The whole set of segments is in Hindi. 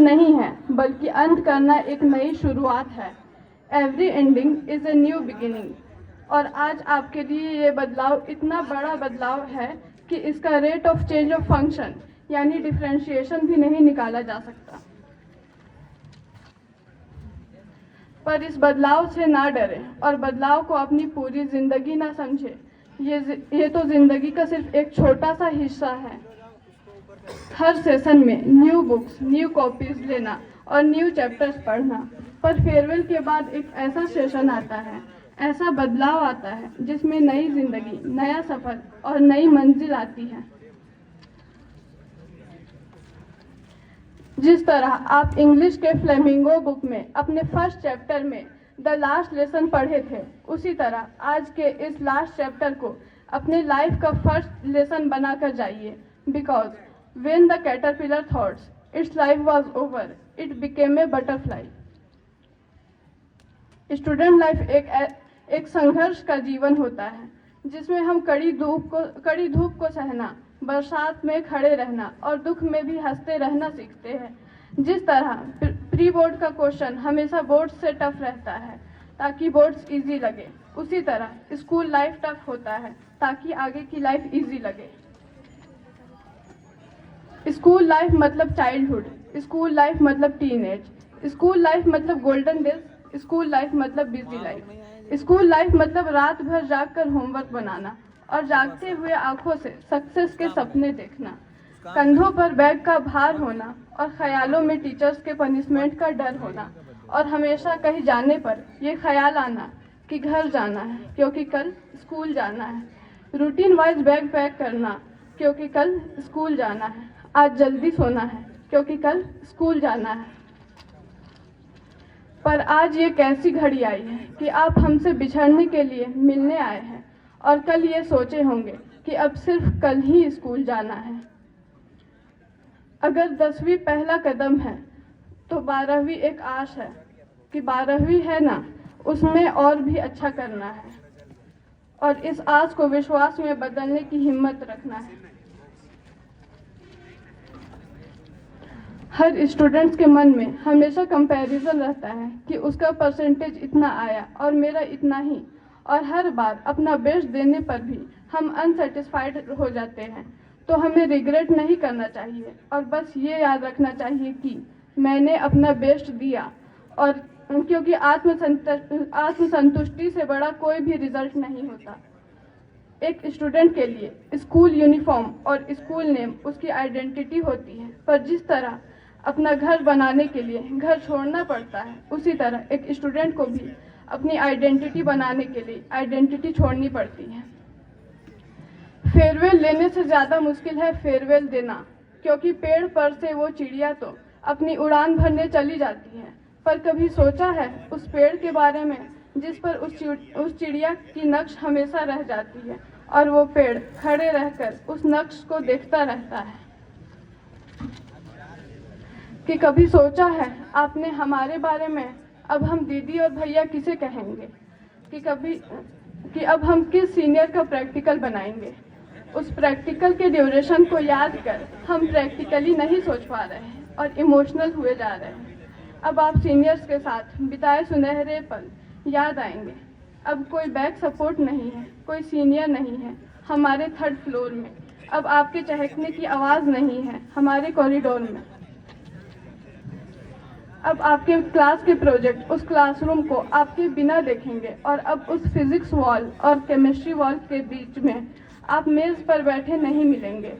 नहीं है, बल्कि अंत करना एक नई शुरुआत है। Every ending is a new beginning. और आज आपके लिए ये बदलाव इतना बड़ा बदलाव है कि इसका rate of change of function यानी डिफरेंशिएशन भी नहीं निकाला जा सकता। पर इस बदलाव से ना डरे और बदलाव को अपनी पूरी जिंदगी ना समझे। ये तो जिंदगी का सिर्फ एक छोटा सा हिस्सा है। हर सेशन में न्यू बुक्स, न्यू कॉपीज लेना और न्यू चैप्टर्स पढ़ना। पर फेयरवेल के बाद एक ऐसा सेशन आता है, ऐसा बदलाव आता है जिसमें नई जिंदगी, नया सफर और नई मंजिल आती है। जिस तरह आप इंग्लिश के फ्लेमिंगो बुक में अपने फर्स्ट चैप्टर में द लास्ट लेसन पढ़े थे, उसी तरह आज के इस लास्ट चैप्टर को अपने लाइफ का फर्स्ट लेसन बनाकर जाइए। Because when the caterpillar thought its life was over, it became a butterfly. Student life एक संघर्ष का जीवन होता है, जिसमें हम कड़ी धूप को सहना, बरसात में खड़े रहना और दुख में भी हंसते रहना सीखते हैं। जिस तरह प्री बोर्ड का क्वेश्चन हमेशा बोर्ड से टफ रहता है ताकि बोर्ड्स इजी लगे, उसी तरह स्कूल लाइफ टफ होता है ताकि आगे की लाइफ इजी लगे। स्कूल लाइफ मतलब चाइल्डहुड, स्कूल लाइफ मतलब टीनेज, स्कूल लाइफ मतलब गोल्डन डेज, स्कूल लाइफ मतलब बिजी लाइफ, स्कूल लाइफ मतलब रात भर जागकर होमवर्क बनाना और जागते हुए आंखों से सक्सेस के सपने देखना, कंधों पर बैग का भार होना और ख्यालों में टीचर्स के पनिशमेंट का डर होना, और हमेशा कहीं जाने पर यह ख्याल आना कि घर जाना है क्योंकि कल स्कूल जाना है, रूटीन वाइज बैग पैक करना क्योंकि कल स्कूल जाना है, आज जल्दी सोना है क्योंकि कल स्कूल जाना है। पर आज ये कैसी घड़ी आई है कि आप हमसे बिछड़ने के लिए मिलने आए हैं और कल ये सोचे होंगे कि अब सिर्फ कल ही स्कूल जाना है। अगर 10वीं पहला कदम है तो 12वीं एक आश है कि 12वीं है ना, उसमें और भी अच्छा करना है और इस आस को विश्वास में बदलने की हिम्मत रखना है। हर स्टूडेंट्स के मन में हमेशा कंपैरिजन रहता है कि उसका परसेंटेज इतना आया और मेरा इतना ही, और हर बार अपना बेस्ट देने पर भी हम अनसेटिस्फाइड हो जाते हैं। तो हमें रिग्रेट नहीं करना चाहिए और बस ये याद रखना चाहिए कि मैंने अपना बेस्ट दिया, और क्योंकि आत्मसंतुष्टि से बड़ा कोई भी रिजल्ट नहीं होता। एक स्टूडेंट के लिए स्कूल यूनिफॉर्म और स्कूल नेम उसकी आइडेंटिटी होती है, पर जिस तरह अपना घर बनाने के लिए घर छोड़ना पड़ता है, उसी तरह एक स्टूडेंट को भी अपनी आइडेंटिटी बनाने के लिए आइडेंटिटी छोड़नी पड़ती है। फेयरवेल लेने से ज़्यादा मुश्किल है फेयरवेल देना, क्योंकि पेड़ पर से वो चिड़िया तो अपनी उड़ान भरने चली जाती है, पर कभी सोचा है उस पेड़ के बारे में जिस पर उस चिड़िया की नक्श हमेशा रह जाती है और वो पेड़ खड़े रहकर उस नक्श को देखता रहता है। कि कभी सोचा है आपने हमारे बारे में अब हम दीदी और भैया किसे कहेंगे, कि अब हम किस सीनियर का प्रैक्टिकल बनाएंगे। उस प्रैक्टिकल के ड्यूरेशन को याद कर हम प्रैक्टिकली नहीं सोच पा रहे हैं और इमोशनल हुए जा रहे हैं। अब आप सीनियर्स के साथ बिताए सुनहरे पल याद आएंगे। अब कोई बैक सपोर्ट नहीं है, कोई सीनियर नहीं है हमारे 3rd फ्लोर में, अब आपके चहकने की आवाज़ नहीं है हमारे कॉरिडोर में। अब आपके क्लास के प्रोजेक्ट उस क्लासरूम को आपके बिना देखेंगे, और अब उस फिजिक्स वॉल और केमिस्ट्री वॉल के बीच में आप मेज़ पर बैठे नहीं मिलेंगे।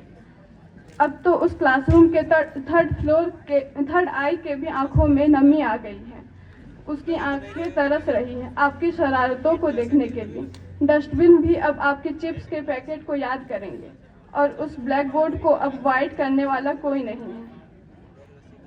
अब तो उस क्लासरूम के 3rd आई के भी आंखों में नमी आ गई है, उसकी आंखें तरस रही हैं आपकी शरारतों को देखने के लिए। डस्टबिन भी अब आपके चिप्स के पैकेट को याद करेंगे, और उस ब्लैक बोर्ड को अब वाइट करने वाला कोई नहीं है।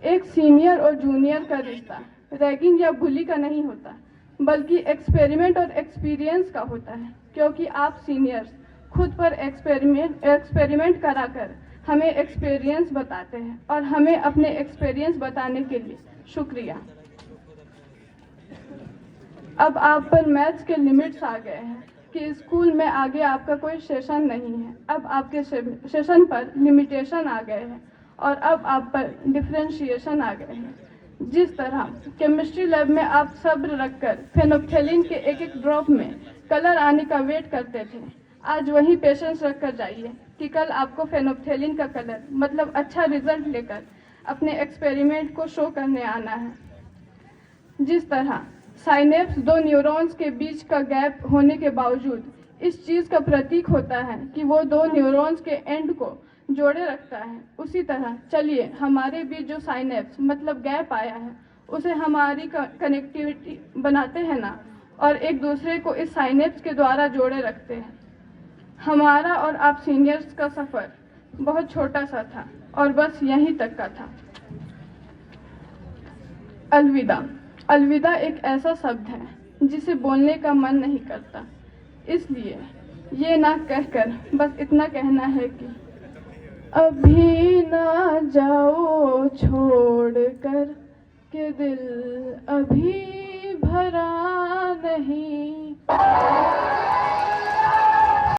एक सीनियर और जूनियर का रिश्ता रैगिंग या बुली का नहीं होता, बल्कि एक्सपेरिमेंट और एक्सपीरियंस का होता है, क्योंकि आप सीनियर्स खुद पर एक्सपेरिमेंट कराकर हमें एक्सपीरियंस बताते हैं, और हमें अपने एक्सपीरियंस बताने के लिए शुक्रिया। अब आप पर मैथ्स के लिमिट्स आ गए हैं कि स्कूल में आगे आपका कोई सेशन नहीं है। अब आपके सेशन पर लिमिटेशन आ गए हैं और अब आप पर डिफरेंशिएशन आ गए हैं। जिस तरह केमिस्ट्री लैब में आप सब्र रखकर फेनोप्थेलिन के एक एक ड्रॉप में कलर आने का वेट करते थे, आज वही पेशेंस रखकर जाइए कि कल आपको फेनोप्थेलिन का कलर मतलब अच्छा रिजल्ट लेकर अपने एक्सपेरिमेंट को शो करने आना है। जिस तरह साइनेप्स दो न्यूरॉन्स के बीच का गैप होने के बावजूद इस चीज़ का प्रतीक होता है कि वो दो न्यूरॉन्स के एंड को जोड़े रखता है, उसी तरह चलिए हमारे बीच जो साइनेप्स मतलब गैप आया है उसे हमारी कनेक्टिविटी बनाते हैं ना, और एक दूसरे को इस साइनेप्स के द्वारा जोड़े रखते हैं। हमारा और आप सीनियर्स का सफ़र बहुत छोटा सा था और बस यहीं तक का था। अलविदा। अलविदा एक ऐसा शब्द है जिसे बोलने का मन नहीं करता, इसलिए ये ना कहकर बस इतना कहना है कि अभी ना जाओ छोड़कर के दिल अभी भरा नहीं।